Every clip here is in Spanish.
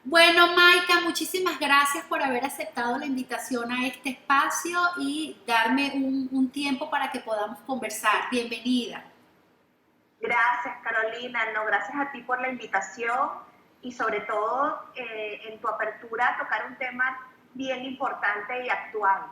Bueno, Maika, muchísimas gracias por haber aceptado la invitación a este espacio y darme un tiempo para que podamos conversar. Bienvenida. Gracias, Carolina. No, gracias a ti por la invitación y sobre todo en tu apertura a tocar un tema bien importante y actual.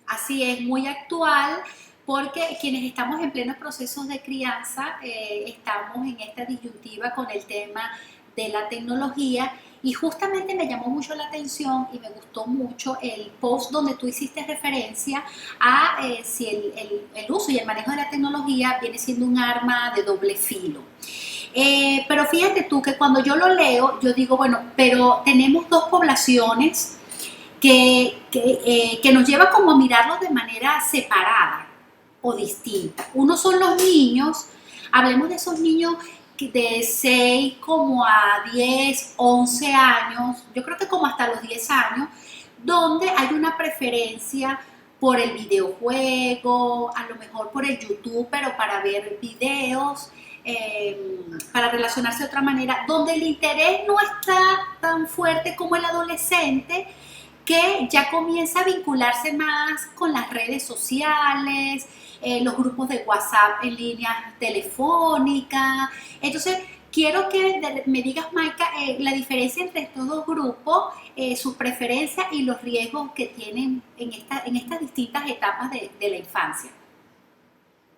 Así es, muy actual porque quienes estamos en plenos procesos de crianza estamos en esta disyuntiva con el tema de la tecnología y justamente me llamó mucho la atención y me gustó mucho el post donde tú hiciste referencia a si el uso y el manejo de la tecnología viene siendo un arma de doble filo. Pero fíjate tú que cuando yo lo leo, yo digo, bueno, pero tenemos dos poblaciones que nos lleva como a mirarlos de manera separada o distinta. Uno son los niños, hablemos de esos niños de 6 como a 10 11 años, yo creo que como hasta los 10 años, donde hay una preferencia por el videojuego, a lo mejor por el YouTube, pero para ver videos, para relacionarse de otra manera, donde el interés no está tan fuerte como el adolescente, que ya comienza a vincularse más con las redes sociales, los grupos de WhatsApp en línea telefónica. Entonces, quiero que me digas, Maika, la diferencia entre estos dos grupos, sus preferencias y los riesgos que tienen en estas distintas etapas de la infancia.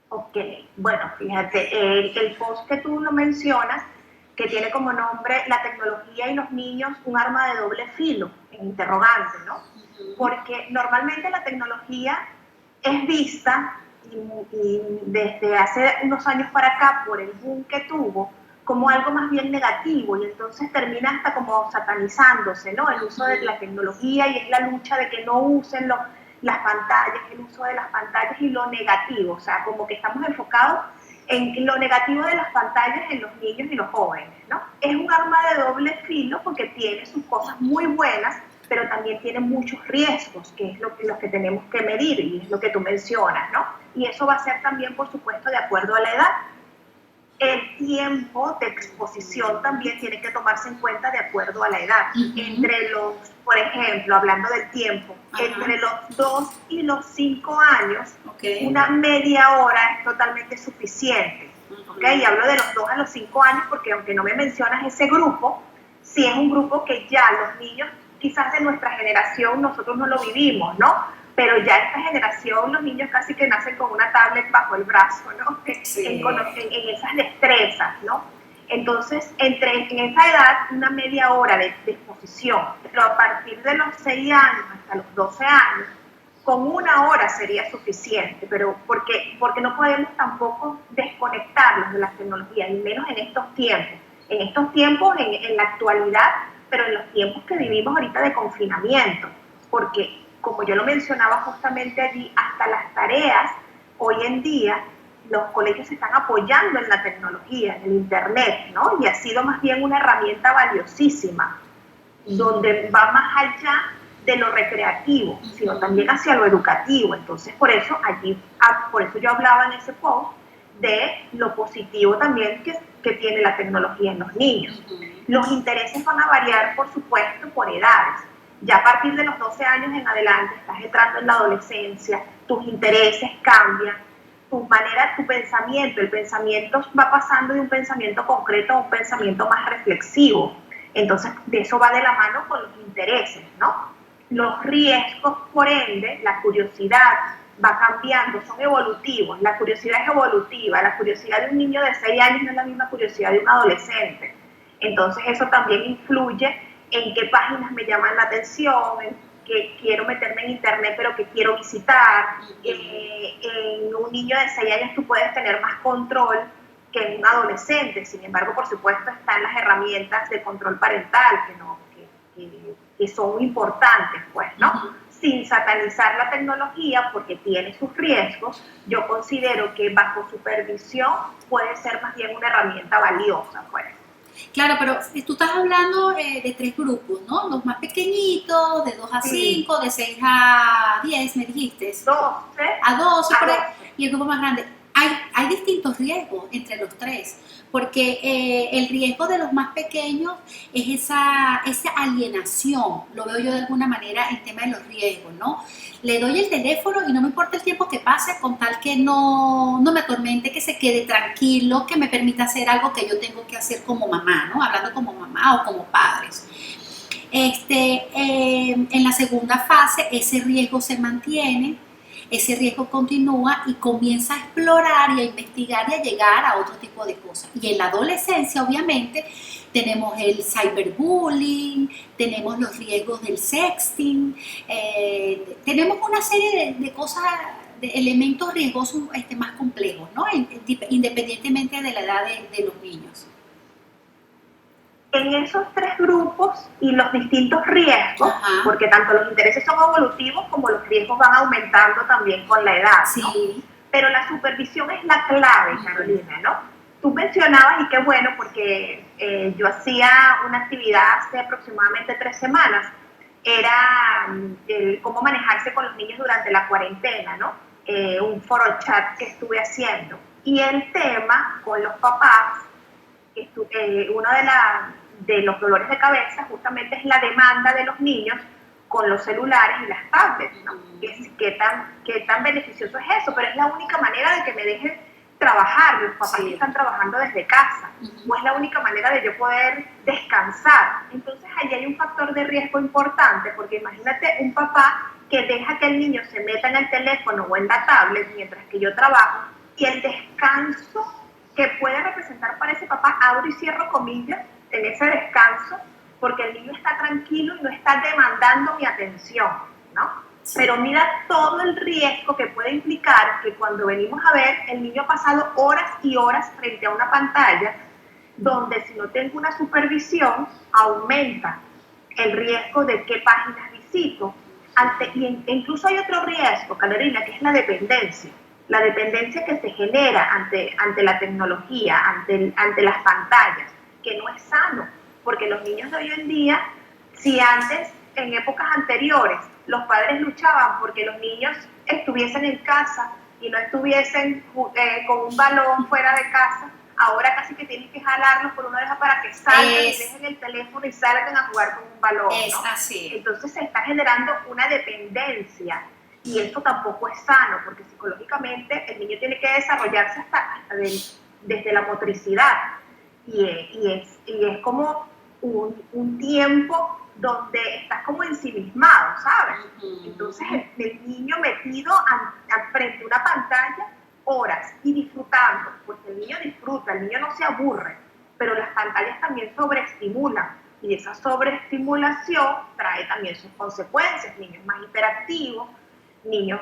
Ok, bueno, fíjate, el post que tú lo mencionas, que tiene como nombre la tecnología y los niños, un arma de doble filo, en interrogante, ¿no? Porque normalmente la tecnología es vista y desde hace unos años para acá, por el boom que tuvo, como algo más bien negativo y entonces termina hasta como satanizándose, ¿no? El uso de la tecnología y es la lucha de que no usen las pantallas, el uso de las pantallas y lo negativo, o sea, como que estamos enfocados en lo negativo de las pantallas en los niños y los jóvenes, ¿no? Es un arma de doble filo porque tiene sus cosas muy buenas, pero también tiene muchos riesgos, que es lo que tenemos que medir y es lo que tú mencionas, ¿no? Y eso va a ser también, por supuesto, de acuerdo a la edad. El tiempo de exposición también tiene que tomarse en cuenta de acuerdo a la edad. Entre los, por ejemplo, hablando del tiempo, entre los 2 y los 5 años, una media hora es totalmente suficiente. ¿Okay? Y hablo de los 2 a los 5 años porque aunque no me mencionas ese grupo, sí es un grupo que ya los niños quizás de nuestra generación nosotros no lo vivimos, ¿no? Pero ya esta generación, los niños casi que nacen con una tablet bajo el brazo, ¿no? Sí. En esas destrezas, ¿no? Entonces, en esa edad, una media hora de exposición, pero a partir de los 6 años hasta los 12 años, con una hora sería suficiente, pero porque no podemos tampoco desconectarlos de las tecnologías, y menos en estos tiempos. En estos tiempos, en la actualidad, pero en los tiempos que vivimos ahorita de confinamiento, porque como yo lo mencionaba justamente allí, hasta las tareas, hoy en día, los colegios se están apoyando en la tecnología, en el Internet, ¿no? Y ha sido más bien una herramienta valiosísima, donde va más allá de lo recreativo, sino también hacia lo educativo. Entonces, por eso yo hablaba en ese post de lo positivo también que tiene la tecnología en los niños. Los intereses van a variar, por supuesto, por edades. Ya a partir de los 12 años en adelante estás entrando en la adolescencia, tus intereses cambian, tu manera, tu pensamiento, el pensamiento va pasando de un pensamiento concreto a un pensamiento más reflexivo. Entonces, de eso va de la mano con los intereses, ¿no? Los riesgos, por ende, la curiosidad va cambiando, son evolutivos. La curiosidad es evolutiva, la curiosidad de un niño de 6 años no es la misma curiosidad de un adolescente. Entonces, eso también influye en qué páginas me llaman la atención, en que quiero meterme en internet pero que quiero visitar. En un niño de 6 años tú puedes tener más control que en un adolescente, sin embargo, por supuesto, están las herramientas de control parental que son importantes, pues, ¿no? Sin satanizar la tecnología porque tiene sus riesgos, yo considero que bajo supervisión puede ser más bien una herramienta valiosa, pues. Claro, pero tú estás hablando de tres grupos, ¿no? Los más pequeñitos, de 2 a 5, de 6 a 10, me dijiste. 12 A 12, a por ahí, 12. y el grupo más grande. hay distintos riesgos entre los tres, porque el riesgo de los más pequeños es esa alienación, lo veo yo de alguna manera en tema de los riesgos, ¿no? Le doy el teléfono y no me importa el tiempo que pase con tal que no me atormente, que se quede tranquilo, que me permita hacer algo que yo tengo que hacer como mamá, ¿no? Hablando como mamá o como padres. En la segunda fase ese riesgo se mantiene, ese riesgo continúa y comienza a explorar y a investigar y a llegar a otro tipo de cosas. Y en la adolescencia, obviamente, tenemos el cyberbullying, tenemos los riesgos del sexting, tenemos una serie de cosas, de elementos riesgosos más complejos, ¿no? Independientemente de la edad de los niños. En esos tres grupos y los distintos riesgos, Ajá. porque tanto los intereses son evolutivos como los riesgos van aumentando también con la edad, ¿no? Sí. Pero la supervisión es la clave, Carolina, ¿no? Tú mencionabas, y qué bueno, porque yo hacía una actividad hace aproximadamente 3 semanas, era cómo manejarse con los niños durante la cuarentena, ¿no? Un foro chat que estuve haciendo. Y el tema con los papás, uno de los dolores de cabeza justamente es la demanda de los niños con los celulares y las tablets, ¿no? ¿Qué tan beneficioso es eso? Pero es la única manera de que me dejen trabajar, los papás que están trabajando desde casa, o es la única manera de yo poder descansar. Entonces ahí hay un factor de riesgo importante, porque imagínate un papá que deja que el niño se meta en el teléfono o en la tablet mientras que yo trabajo, y el descanso que puede representar para ese papá, abro y cierro comillas, en ese descanso, porque el niño está tranquilo y no está demandando mi atención, ¿no? Sí. Pero mira todo el riesgo que puede implicar que cuando venimos a ver, el niño ha pasado horas y horas frente a una pantalla, donde si no tengo una supervisión, aumenta el riesgo de qué páginas visito. Incluso hay otro riesgo, Carolina, que es la dependencia. La dependencia que se genera ante la tecnología, ante las pantallas, que no es sano, porque los niños de hoy en día, si antes, en épocas anteriores, los padres luchaban porque los niños estuviesen en casa y no estuviesen con un balón fuera de casa, ahora casi que tienen que jalarlos por una oreja para que salgan y dejen el teléfono y salgan a jugar con un balón, ¿no? Así. Entonces se está generando una dependencia. Y eso tampoco es sano, porque psicológicamente el niño tiene que desarrollarse hasta desde la motricidad. Y es como un tiempo donde estás como ensimismado, ¿sabes? Entonces el niño metido frente a una pantalla horas y disfrutando, porque el niño disfruta, el niño no se aburre, pero las pantallas también sobreestimulan. Y esa sobreestimulación trae también sus consecuencias, niños más hiperactivos, niños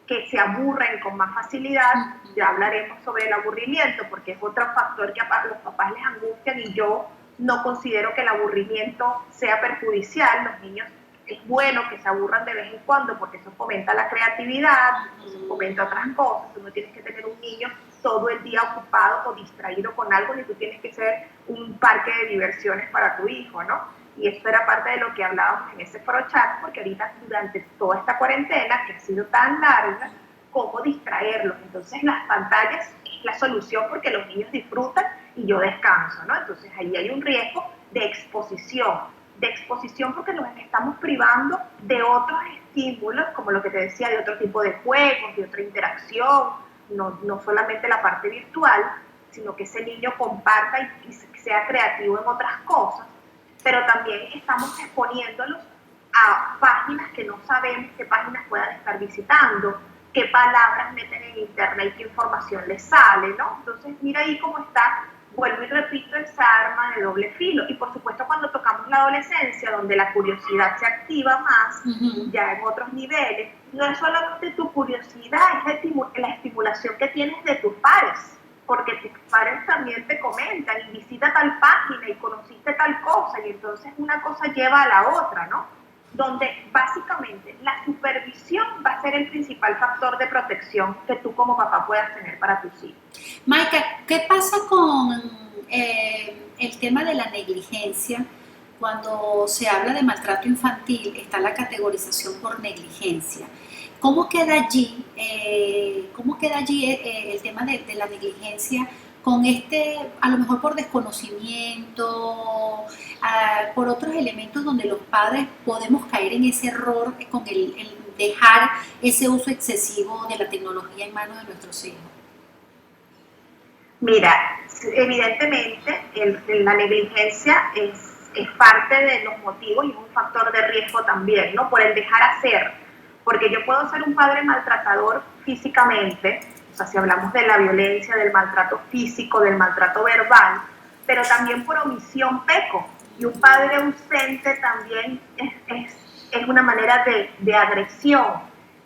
que se aburren con más facilidad. Ya hablaremos sobre el aburrimiento, porque es otro factor que a los papás les angustia, y yo no considero que el aburrimiento sea perjudicial. Los niños es bueno que se aburran de vez en cuando, porque eso fomenta la creatividad, eso fomenta otras cosas. Tú no tienes que tener un niño todo el día ocupado o distraído con algo, ni tú tienes que ser un parque de diversiones para tu hijo, ¿no? Y esto era parte de lo que hablábamos en ese foro chat, porque ahorita durante toda esta cuarentena, que ha sido tan larga, ¿cómo distraerlos? Entonces las pantallas es la solución, porque los niños disfrutan y yo descanso, ¿no? Entonces ahí hay un riesgo de exposición porque nos estamos privando de otros estímulos, como lo que te decía, de otro tipo de juegos, de otra interacción, no solamente la parte virtual, sino que ese niño comparta y sea creativo en otras cosas. Pero también estamos exponiéndolos a páginas que no sabemos qué páginas puedan estar visitando, qué palabras meten en internet, qué información les sale, ¿no? Entonces mira ahí cómo está, vuelvo y repito, esa arma de doble filo. Y por supuesto cuando tocamos la adolescencia, donde la curiosidad se activa más, ya en otros niveles, no es solamente tu curiosidad, es la estimulación que tienes de tus pares, porque tus padres también te comentan y visita tal página y conociste tal cosa, y entonces una cosa lleva a la otra, ¿no? Donde básicamente la supervisión va a ser el principal factor de protección que tú como papá puedas tener para tus hijos. Maika, ¿qué pasa con el tema de la negligencia cuando se habla de maltrato infantil está la categorización por negligencia. ¿Cómo queda allí el tema de la negligencia con a lo mejor por desconocimiento, por otros elementos donde los padres podemos caer en ese error con el dejar ese uso excesivo de la tecnología en manos de nuestros hijos? Mira, evidentemente la negligencia es parte de los motivos y es un factor de riesgo también, ¿no? Por el dejar hacer. Porque yo puedo ser un padre maltratador físicamente, o sea, si hablamos de la violencia, del maltrato físico, del maltrato verbal, pero también por omisión peco. Y un padre ausente también es una manera de agresión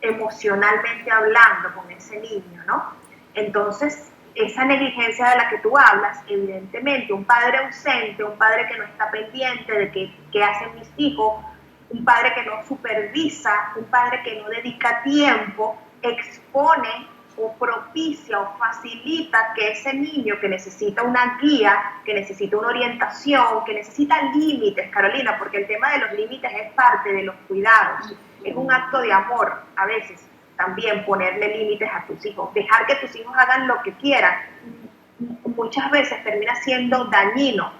emocionalmente hablando con ese niño, ¿no? Entonces, esa negligencia de la que tú hablas, evidentemente, un padre ausente, un padre que no está pendiente de qué hacen mis hijos, un padre que no supervisa, un padre que no dedica tiempo, expone o propicia o facilita que ese niño que necesita una guía, que necesita una orientación, que necesita límites, Carolina, porque el tema de los límites es parte de los cuidados, es un acto de amor a veces también ponerle límites a tus hijos, dejar que tus hijos hagan lo que quieran, muchas veces termina siendo dañino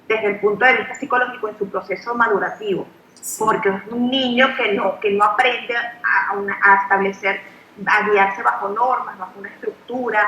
desde el punto de vista psicológico en su proceso madurativo, porque es un niño que no aprende a establecer, a guiarse bajo normas, bajo una estructura,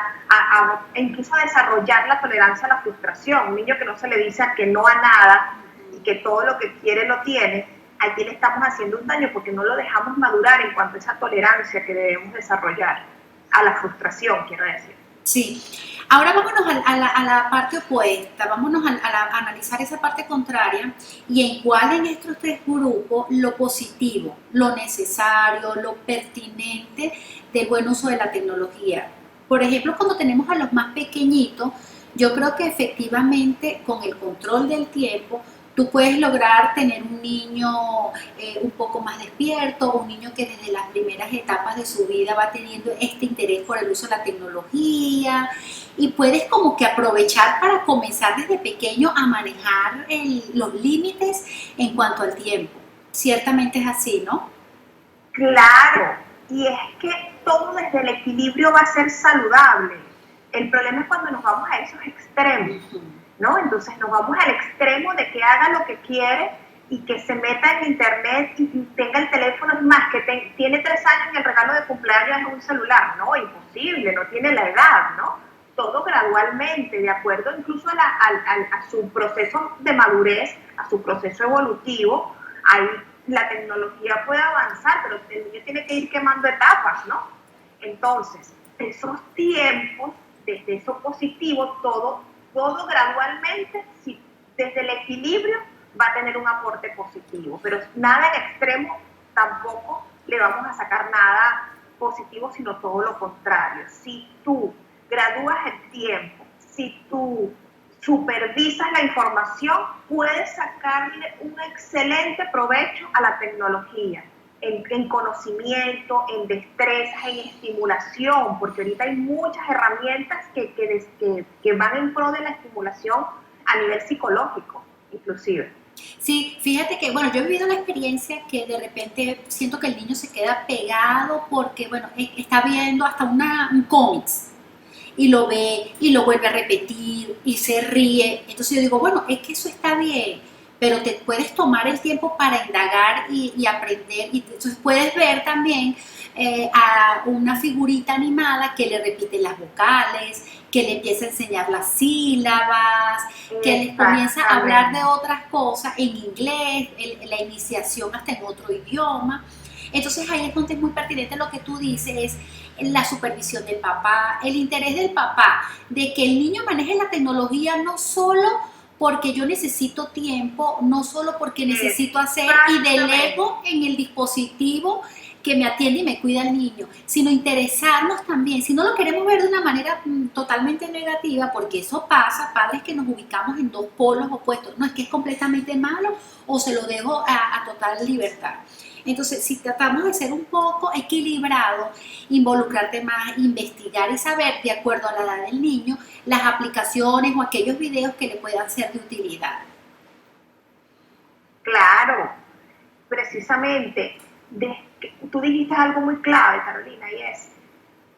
incluso a desarrollar la tolerancia a la frustración. Un niño que no se le dice que no a nada y que todo lo que quiere lo tiene, aquí le estamos haciendo un daño porque no lo dejamos madurar en cuanto a esa tolerancia que debemos desarrollar a la frustración, quiero decir. Sí. Ahora vámonos a la parte opuesta, vámonos a analizar esa parte contraria y en cuál en estos tres grupos lo positivo, lo necesario, lo pertinente del buen uso de la tecnología. Por ejemplo, cuando tenemos a los más pequeñitos, yo creo que efectivamente con el control del tiempo tú puedes lograr tener un niño un poco más despierto, un niño que desde las primeras etapas de su vida va teniendo este interés por el uso de la tecnología y puedes como que aprovechar para comenzar desde pequeño a manejar los límites en cuanto al tiempo. Ciertamente es así, ¿no? Claro, y es que todo desde el equilibrio va a ser saludable. El problema es cuando nos vamos a esos extremos, ¿no? Entonces nos vamos al extremo de que haga lo que quiere y que se meta en internet y tenga el teléfono, es más, que tiene 3 años y el regalo de cumpleaños es un celular, ¿no? Imposible, no tiene la edad, ¿no? Todo gradualmente, de acuerdo incluso a su proceso de madurez, a su proceso evolutivo. Ahí la tecnología puede avanzar, pero el niño tiene que ir quemando etapas, ¿no? Entonces, esos tiempos, desde eso positivo, todo gradualmente, sí, desde el equilibrio va a tener un aporte positivo, pero nada en extremo tampoco le vamos a sacar nada positivo, sino todo lo contrario. Si tú gradúas el tiempo, si tú supervisas la información, puedes sacarle un excelente provecho a la tecnología, en conocimiento, en destrezas, en estimulación, porque ahorita hay muchas herramientas que van en pro de la estimulación a nivel psicológico, inclusive. Sí, fíjate que, bueno, yo he vivido la experiencia que de repente siento que el niño se queda pegado porque, bueno, está viendo hasta un cómics y lo ve y lo vuelve a repetir y se ríe. Entonces yo digo, bueno, es que eso está bien, pero te puedes tomar el tiempo para indagar y aprender. Y entonces puedes ver también a una figurita animada que le repite las vocales, que le empieza a enseñar las sílabas, que les comienza a hablar de otras cosas en inglés, la iniciación hasta en otro idioma. Entonces ahí es donde es muy pertinente lo que tú dices, es la supervisión del papá, el interés del papá, de que el niño maneje la tecnología no solo porque yo necesito tiempo, no solo porque necesito hacer y delego en el dispositivo que me atiende y me cuida al niño, sino interesarnos también, si no lo queremos ver de una manera totalmente negativa, porque eso pasa, padres que nos ubicamos en dos polos opuestos, no es que es completamente malo o se lo dejo a total libertad. Entonces, si tratamos de ser un poco equilibrados, involucrarte más, investigar y saber, de acuerdo a la edad del niño, las aplicaciones o aquellos videos que le puedan ser de utilidad. Claro, precisamente, tú dijiste algo muy clave, Carolina, y es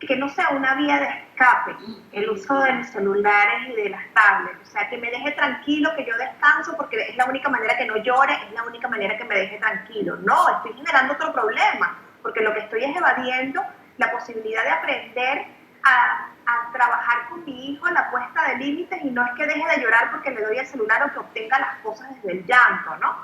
que no sea una vía de escape el uso de los celulares y de las tablets, o sea, que me deje tranquilo, que yo descanso porque es la única manera que no llore, es la única manera que me deje tranquilo. No, estoy generando otro problema, porque lo que estoy es evadiendo la posibilidad de aprender a trabajar con mi hijo en la puesta de límites, y no es que deje de llorar porque le doy el celular o que obtenga las cosas desde el llanto, ¿no?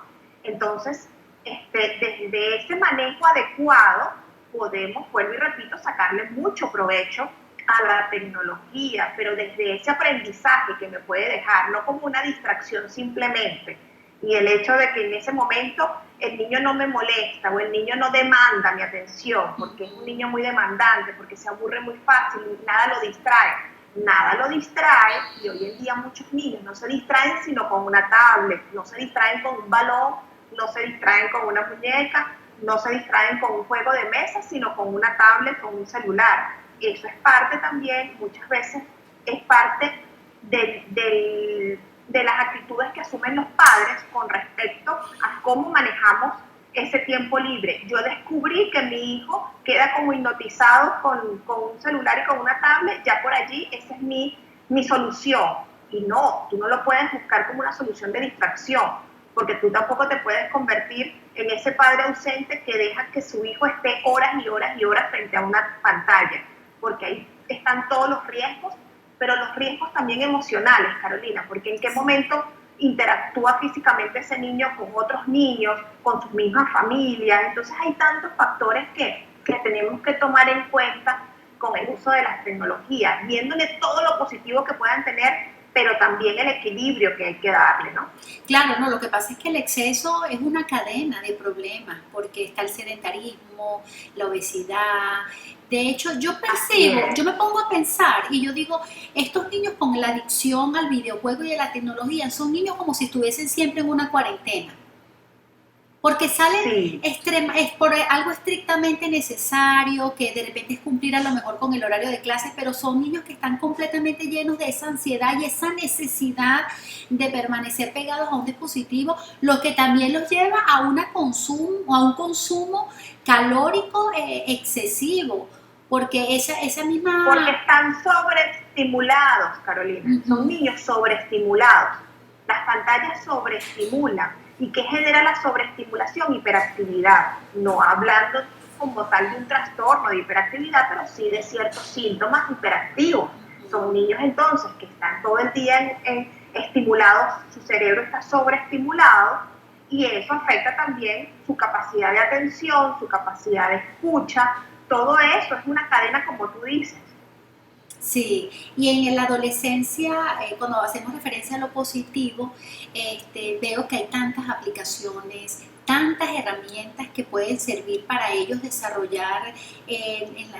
Entonces, desde ese manejo adecuado, podemos, vuelvo y repito, sacarle mucho provecho a la tecnología, pero desde ese aprendizaje que me puede dejar, no como una distracción simplemente. Y el hecho de que en ese momento el niño no me molesta o el niño no demanda mi atención, porque es un niño muy demandante, porque se aburre muy fácil y nada lo distrae. Nada lo distrae, y hoy en día muchos niños no se distraen sino con una tablet, no se distraen con un balón, no se distraen con una muñeca, no se distraen con un juego de mesa, sino con una tablet, con un celular. Eso es parte también, muchas veces, es parte de las actitudes que asumen los padres con respecto a cómo manejamos ese tiempo libre. Yo descubrí que mi hijo queda como hipnotizado con un celular y con una tablet, ya por allí esa es mi solución. Y no, tú no lo puedes buscar como una solución de distracción, porque tú tampoco te puedes convertir en ese padre ausente que deja que su hijo esté horas y horas y horas frente a una pantalla, porque ahí están todos los riesgos, pero los riesgos también emocionales, Carolina, porque en qué momento interactúa físicamente ese niño con otros niños, con sus mismas familias. Entonces hay tantos factores que tenemos que tomar en cuenta con el uso de las tecnologías, viéndole todo lo positivo que puedan tener, pero también el equilibrio que hay que darle, ¿no? Claro, no, lo que pasa es que el exceso es una cadena de problemas, porque está el sedentarismo, la obesidad. De hecho, yo percibo, yo me pongo a pensar y yo digo, estos niños con la adicción al videojuego y a la tecnología son niños como si estuviesen siempre en una cuarentena. Porque salen Sí, es por algo estrictamente necesario, que de repente es cumplir a lo mejor con el horario de clases, pero son niños que están completamente llenos de esa ansiedad y esa necesidad de permanecer pegados a un dispositivo, lo que también los lleva a, a un consumo calórico excesivo, porque esa porque misma... están sobreestimulados, Carolina. Son Ujú. niños sobreestimulados. Las pantallas sobreestimulan. ¿Y qué genera la sobreestimulación? Hiperactividad. No hablando como tal de un trastorno de hiperactividad, pero sí de ciertos síntomas hiperactivos. Son niños entonces que están todo el día estimulados, su cerebro está sobreestimulado, y eso afecta también su capacidad de atención, su capacidad de escucha. Todo eso es una cadena, como tú dices. Sí, y en la adolescencia, cuando hacemos referencia a lo positivo, veo que hay tantas aplicaciones, tantas herramientas que pueden servir para ellos desarrollar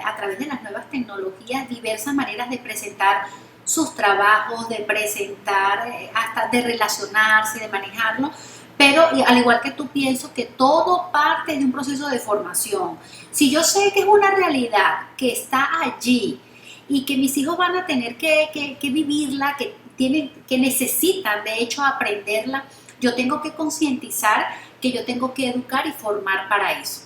a través de las nuevas tecnologías diversas maneras de presentar sus trabajos, de presentar, hasta de relacionarse, de manejarlo. Pero al igual que tú, pienso que todo parte de un proceso de formación. Si yo sé que es una realidad que está allí, y que mis hijos van a tener que vivirla, que necesitan de hecho aprenderla, yo tengo que concientizar que yo tengo que educar y formar para eso.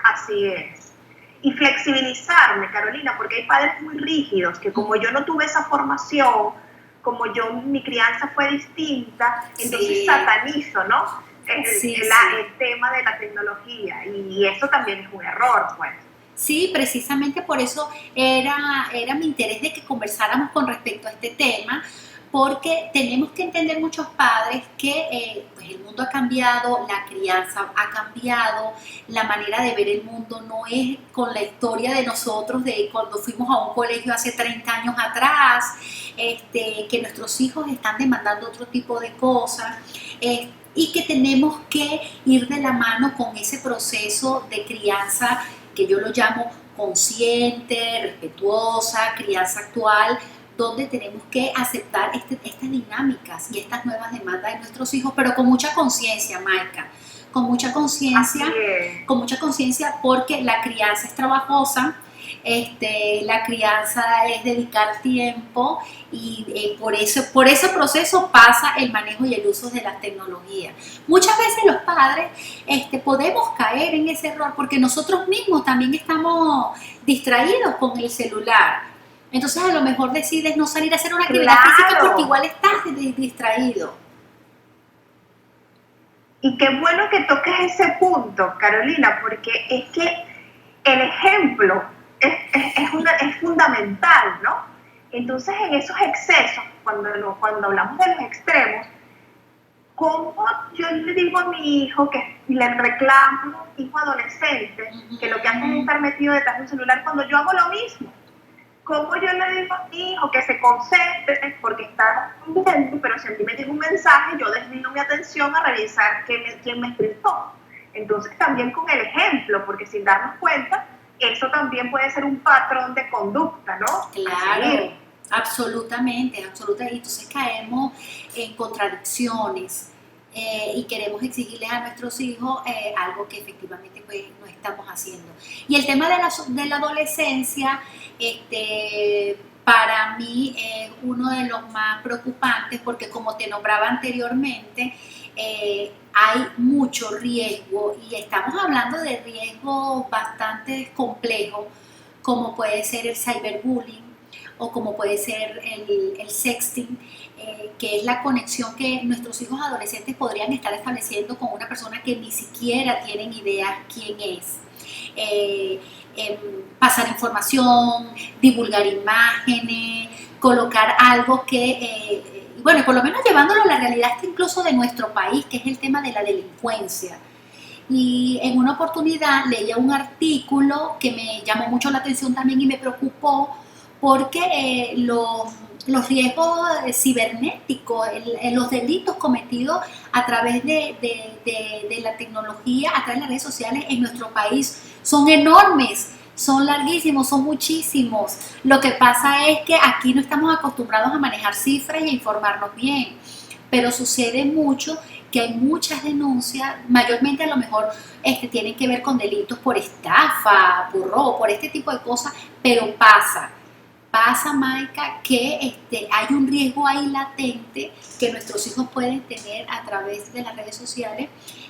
Así es. Y flexibilizarme, Carolina, porque hay padres muy rígidos que, como yo no tuve esa formación, como mi crianza fue distinta, entonces Sí, satanizo, ¿no? sí, sí. El tema de la tecnología, y eso también es un error, pues. Sí, precisamente por eso era mi interés de que conversáramos con respecto a este tema, porque tenemos que entender muchos padres que pues el mundo ha cambiado, la crianza ha cambiado, la manera de ver el mundo no es con la historia de nosotros de cuando fuimos a un colegio hace 30 años atrás, que nuestros hijos están demandando otro tipo de cosas. Y que tenemos que ir de la mano con ese proceso de crianza que yo lo llamo consciente, respetuosa, crianza actual, donde tenemos que aceptar estas dinámicas y estas nuevas demandas de nuestros hijos, pero con mucha conciencia, Maika, Así es. con mucha conciencia porque la crianza es trabajosa, La crianza es dedicar tiempo y por ese proceso pasa el manejo y el uso de las tecnologías. Muchas veces los padres podemos caer en ese error porque nosotros mismos también estamos distraídos con el celular. Entonces a lo mejor decides no salir a hacer una actividad física porque Claro. igual estás distraído. Y qué bueno que toques ese punto, Carolina, porque es que el ejemplo es fundamental, ¿no? Entonces, en esos excesos, cuando hablamos de los extremos, ¿cómo yo le digo a mi hijo que le reclamo, hijo adolescente, que lo que hace es estar metido detrás de un celular cuando yo hago lo mismo? ¿Cómo yo le digo a mi hijo que se concentre porque está viendo, pero si a mí me llega un mensaje, yo desvío mi atención a revisar quién me escribió? Entonces también con el ejemplo, porque sin darnos cuenta, eso también puede ser un patrón de conducta, ¿no? Claro, absolutamente, absolutamente. Entonces caemos en contradicciones y queremos exigirles a nuestros hijos algo que efectivamente pues, no estamos haciendo. Y el tema de la adolescencia, para mí es uno de los más preocupantes porque como te nombraba anteriormente, hay mucho riesgo y estamos hablando de riesgos bastante complejos como puede ser el cyberbullying o como puede ser el sexting, que es la conexión que nuestros hijos adolescentes podrían estar estableciendo con una persona que ni siquiera tienen idea quién es. Eh, Pasar información, divulgar imágenes, colocar algo que, bueno, por lo menos llevándolo a la realidad incluso de nuestro país, que es el tema de la delincuencia. Y en una oportunidad leía un artículo que me llamó mucho la atención también y me preocupó porque los riesgos cibernéticos, los delitos cometidos a través de la tecnología, a través de las redes sociales en nuestro país son enormes, son larguísimos, son muchísimos. Lo que pasa es que aquí no estamos acostumbrados a manejar cifras y a informarnos bien, pero sucede mucho que hay muchas denuncias, mayormente a lo mejor tienen que ver con delitos por estafa, por robo, por este tipo de cosas, pero pasa, Maika, que hay un riesgo ahí latente que nuestros hijos pueden tener a través de las redes sociales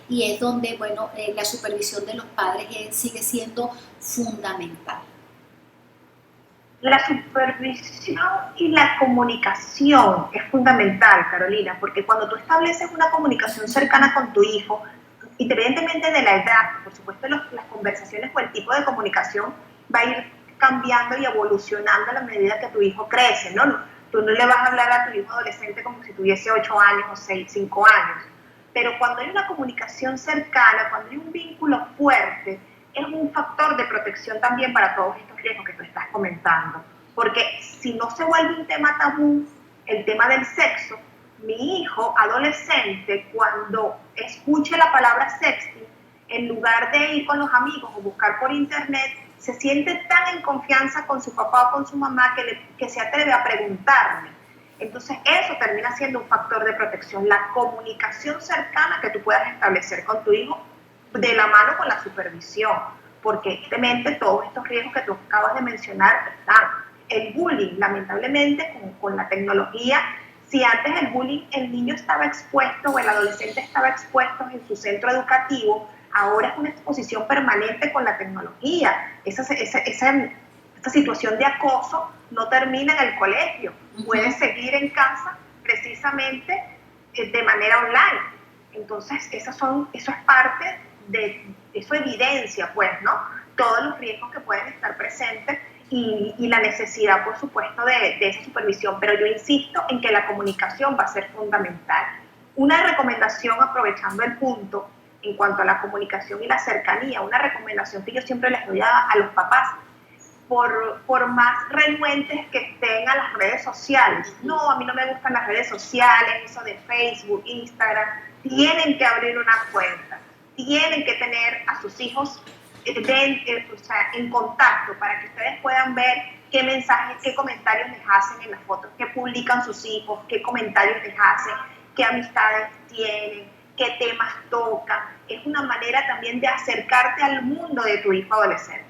y es donde, bueno, la supervisión de los padres sigue siendo fundamental. La supervisión y la comunicación es fundamental, Carolina, porque cuando tú estableces una comunicación cercana con tu hijo, independientemente de la edad, por supuesto las conversaciones o el tipo de comunicación va a ir cambiando y evolucionando a la medida que tu hijo crece, ¿no? Tú no le vas a hablar a tu hijo adolescente como si tuviese 8 años o 6, 5 años, pero cuando hay una comunicación cercana, cuando hay un vínculo fuerte, es un factor de protección también para todos estos riesgos que tú estás comentando. Porque si no se vuelve un tema tabú, el tema del sexo, mi hijo adolescente, cuando escuche la palabra sexting, en lugar de ir con los amigos o buscar por internet, se siente tan en confianza con su papá o con su mamá que se atreve a preguntarme. Entonces eso termina siendo un factor de protección, la comunicación cercana que tú puedas establecer con tu hijo de la mano con la supervisión, porque evidentemente todos estos riesgos que tú acabas de mencionar están. El bullying, lamentablemente, con la tecnología, si antes el bullying el niño estaba expuesto o el adolescente estaba expuesto en su centro educativo, ahora es una exposición permanente con la tecnología. Esta situación de acoso no termina en el colegio, puede seguir en casa precisamente de manera online. Entonces, eso es parte eso evidencia, pues, ¿no? Todos los riesgos que pueden estar presentes y la necesidad, por supuesto, de esa supervisión. Pero yo insisto en que la comunicación va a ser fundamental. Una recomendación, aprovechando el punto, en cuanto a la comunicación y la cercanía, una recomendación que yo siempre les doy a los papás, por más renuentes que estén a las redes sociales. No, a mí no me gustan las redes sociales, eso de Facebook, Instagram. Tienen que abrir una cuenta, tienen que tener a sus hijos en contacto para que ustedes puedan ver qué mensajes, qué comentarios les hacen en las fotos que publican sus hijos, qué comentarios les hacen, qué amistades tienen, qué temas tocan. Es una manera también de acercarte al mundo de tu hijo adolescente.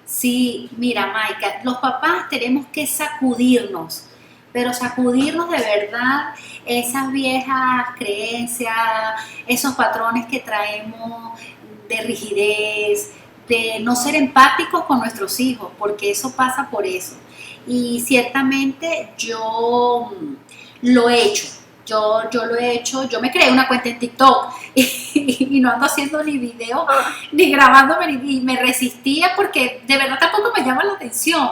Sí, mira, Maika, los papás tenemos que sacudirnos, pero sacudirnos de verdad esas viejas creencias, esos patrones que traemos de rigidez, de no ser empáticos con nuestros hijos, porque eso pasa por eso. Y ciertamente yo lo he hecho. Yo lo he hecho, yo me creé una cuenta en TikTok y no ando haciendo ni videos ni grabándome y me resistía porque de verdad tampoco me llama la atención.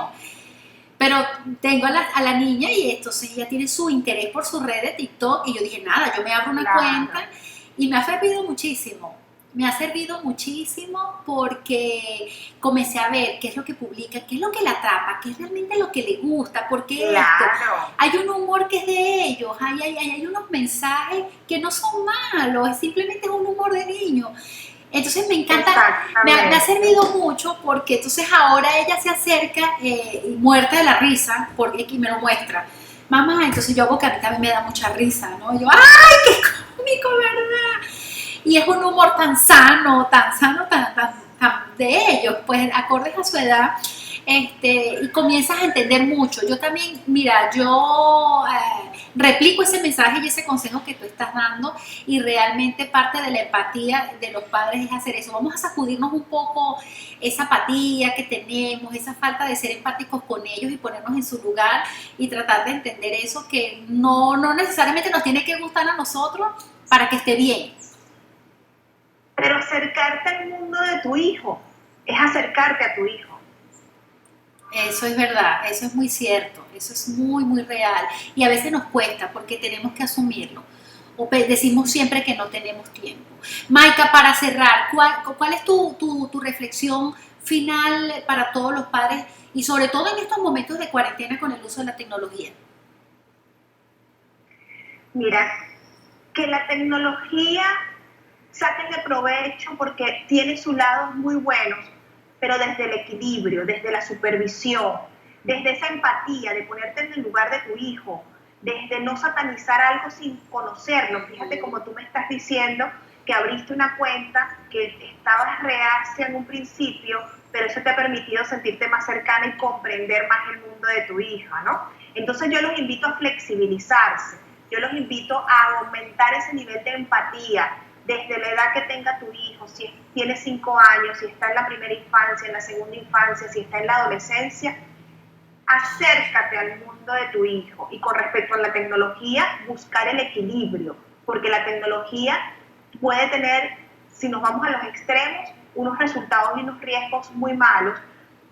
Pero tengo a la niña y entonces ella tiene su interés por su red de TikTok y yo dije, nada, yo me abro una Claro, cuenta y me ha servido muchísimo. Me ha servido muchísimo porque comencé a ver qué es lo que publica, qué es lo que la atrapa, qué es realmente lo que le gusta, por qué esto. claro, Hay un humor que es de ellos, hay unos mensajes que no son malos, simplemente es un humor de niño. Entonces me encanta, me ha exactamente. servido mucho porque entonces ahora ella se acerca muerta de la risa porque y me lo muestra. Mamá, entonces yo hago que a mí también me da mucha risa, ¿no? Y yo, ¡ay, qué cómico, verdad! Y es un humor tan sano, tan de ellos, pues acordes a su edad, y comienzas a entender mucho. Yo también, mira, yo replico ese mensaje y ese consejo que tú estás dando y realmente parte de la empatía de los padres es hacer eso. Vamos a sacudirnos un poco esa apatía que tenemos, esa falta de ser empáticos con ellos y ponernos en su lugar y tratar de entender eso que no necesariamente nos tiene que gustar a nosotros para que esté bien. Pero acercarte al mundo de tu hijo es acercarte a tu hijo. Eso es verdad, eso es muy cierto, eso es muy real. Y a veces nos cuesta porque tenemos que asumirlo. O decimos siempre que no tenemos tiempo. Maika, para cerrar, ¿cuál es tu reflexión final para todos los padres y sobre todo en estos momentos de cuarentena con el uso de la tecnología? Mira, que la tecnología sáquenle provecho porque tiene sus lados muy buenos, pero desde el equilibrio, desde la supervisión, desde esa empatía de ponerte en el lugar de tu hijo, desde no satanizar algo sin conocerlo. Fíjate como tú me estás diciendo que abriste una cuenta, que estabas reacia en un principio, pero eso te ha permitido sentirte más cercana y comprender más el mundo de tu hija, ¿no? Entonces yo los invito a flexibilizarse, yo los invito a aumentar ese nivel de empatía, desde la edad que tenga tu hijo, si tiene 5 años, si está en la primera infancia, en la segunda infancia, si está en la adolescencia, acércate al mundo de tu hijo. Y con respecto a la tecnología, buscar el equilibrio, porque la tecnología puede tener, si nos vamos a los extremos, unos resultados y unos riesgos muy malos,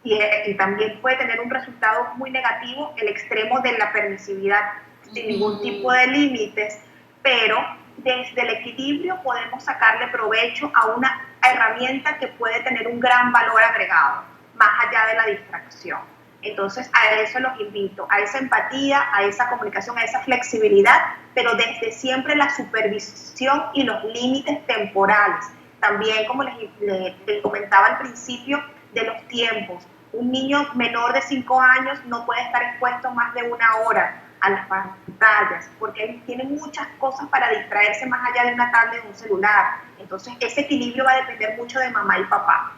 y también puede tener un resultado muy negativo, el extremo de la permisividad sin ningún tipo de límites, pero desde el equilibrio podemos sacarle provecho a una herramienta que puede tener un gran valor agregado, más allá de la distracción. Entonces, a eso los invito, a esa empatía, a esa comunicación, a esa flexibilidad, pero desde siempre la supervisión y los límites temporales. También, como les comentaba al principio, de los tiempos. Un niño menor de 5 años no puede estar expuesto más de 1 hora a las pantallas, porque tiene muchas cosas para distraerse más allá de una tablet o un celular. Entonces, ese equilibrio va a depender mucho de mamá y papá.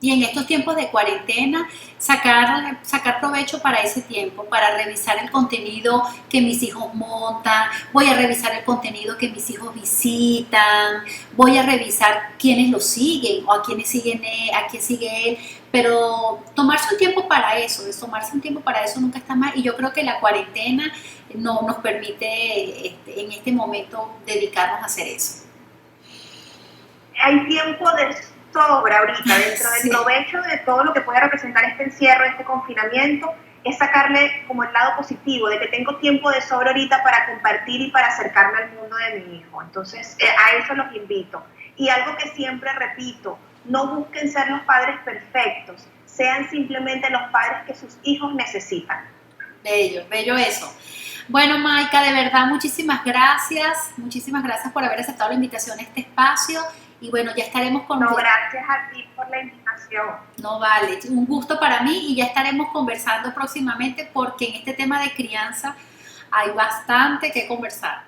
Y en estos tiempos de cuarentena, sacar provecho para ese tiempo, para revisar el contenido que mis hijos montan, voy a revisar el contenido que mis hijos visitan, voy a revisar quiénes lo siguen o a quiénes siguen él, a quién sigue él, pero tomarse un tiempo para eso, tomarse un tiempo para eso nunca está mal y yo creo que la cuarentena no, nos permite en este momento dedicarnos a hacer eso. Hay tiempo de sobra ahorita, dentro del Sí. provecho de todo lo que puede representar este encierro, este confinamiento, es sacarle como el lado positivo, de que tengo tiempo de sobra ahorita para compartir y para acercarme al mundo de mi hijo. Entonces, a eso los invito. Y algo que siempre repito, no busquen ser los padres perfectos, sean simplemente los padres que sus hijos necesitan. Bello, bello eso. Bueno, Maika, de verdad, muchísimas gracias por haber aceptado la invitación a este espacio y bueno, ya estaremos No, gracias a ti por la invitación. no vale, un gusto para mí y ya estaremos conversando próximamente porque en este tema de crianza hay bastante que conversar.